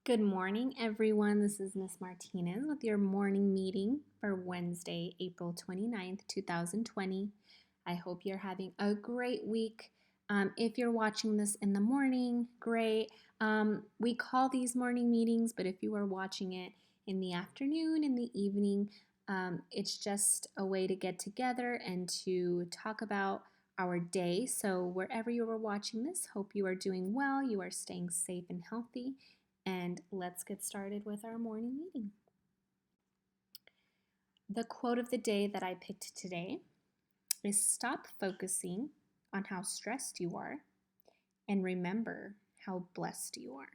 Good morning, everyone. This is Miss Martinez with your morning meeting for Wednesday, April 29th, 2020. I hope you're having a great week. If you're watching this in the morning, great. We call these morning meetings, but if you are watching it in the afternoon, in the evening, it's just a way to get together and to talk about our day. So, wherever you are watching this, hope you are doing well, you are staying safe and healthy. And let's get started with our morning meeting. The quote of the day that I picked today is stop focusing on how stressed you are and remember how blessed you are.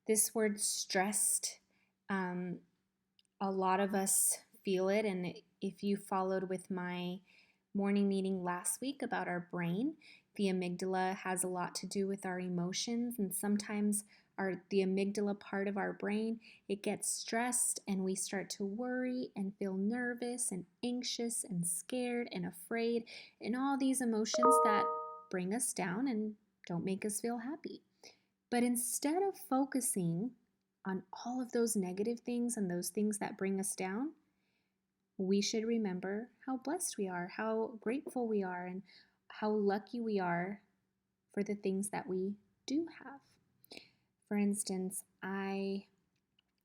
This word stressed, a lot of us feel it. And if you followed with my morning meeting last week about our brain, the amygdala has a lot to do with our emotions, and sometimes the amygdala part of our brain, it gets stressed and we start to worry and feel nervous and anxious and scared and afraid and all these emotions that bring us down and don't make us feel happy. But instead of focusing on all of those negative things and those things that bring us down, we should remember how blessed we are, how grateful we are, and how lucky we are for the things that we do have. For instance, I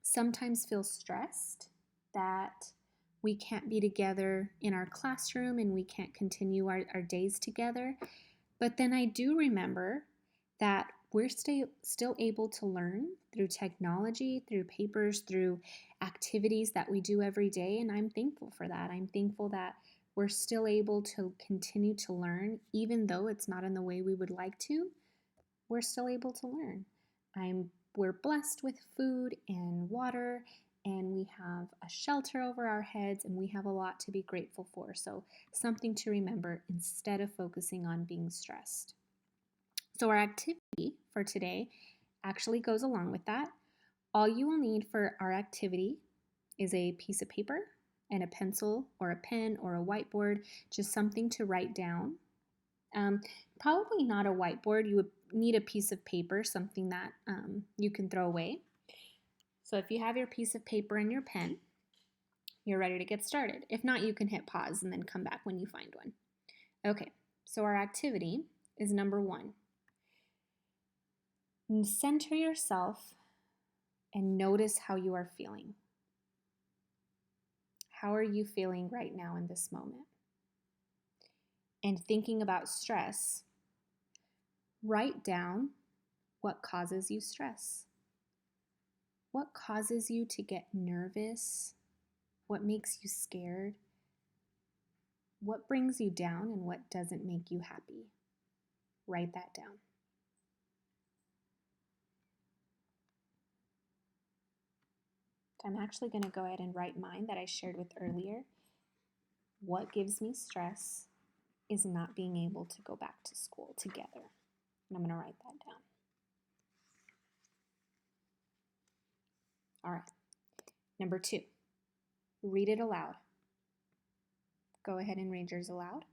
sometimes feel stressed that we can't be together in our classroom and we can't continue our days together. But then I do remember that we're still able to learn through technology, through papers, through activities that we do every day. And I'm thankful for that. I'm thankful that we're still able to continue to learn, even though it's not in the way we would like to. We're still able to learn. We're blessed with food and water, and we have a shelter over our heads, and we have a lot to be grateful for. So, something to remember instead of focusing on being stressed. So, our activity for today actually goes along with that. All you will need for our activity is a piece of paper and a pencil or a pen or a whiteboard, just something to write down. Probably not a whiteboard. You would need a piece of paper, something that you can throw away. So if you have your piece of paper and your pen, you're ready to get started. If not, you can hit pause and then come back when you find one. Okay, so our activity is number 1. Center yourself and notice how you are feeling. How are you feeling right now in this moment? And thinking about stress, write down what causes you stress. What causes you to get nervous? What makes you scared? What brings you down and what doesn't make you happy? Write that down. I'm actually going to go ahead and write mine that I shared with earlier. What gives me stress is not being able to go back to school together. And I'm going to write that down. All right. Number 2, read it aloud. Go ahead and read yours aloud.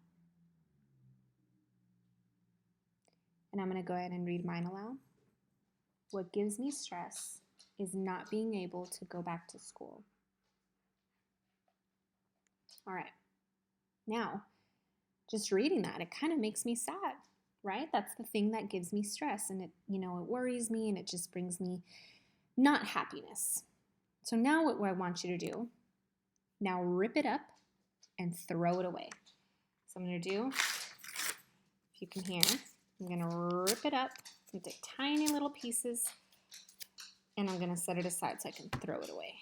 And I'm going to go ahead and read mine aloud. What gives me stress is not being able to go back to school. All right. Now, just reading that, it kind of makes me sad, right? That's the thing that gives me stress, and it worries me, and it just brings me not happiness. So now what I want you to do, now rip it up and throw it away. So I'm going to do, if you can hear, I'm going to rip it up into tiny little pieces, and I'm going to set it aside so I can throw it away.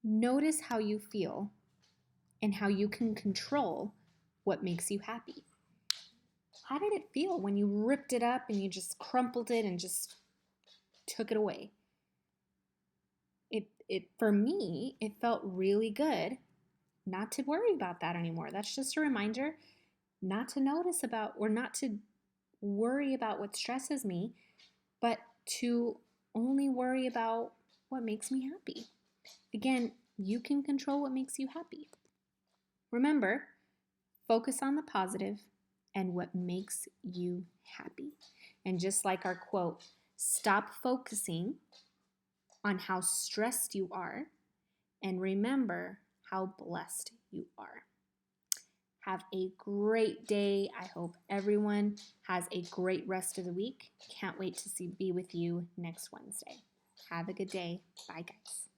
Notice how you feel and how you can control what makes you happy. How did it feel when you ripped it up and you just crumpled it and just took it away? For me, it felt really good not to worry about that anymore. That's just a reminder not to notice about or not to worry about what stresses me, but to only worry about what makes me happy. Again, you can control what makes you happy. Remember, focus on the positive and what makes you happy. And just like our quote, stop focusing on how stressed you are and remember how blessed you are. Have a great day. I hope everyone has a great rest of the week. Can't wait to be with you next Wednesday. Have a good day. Bye, guys.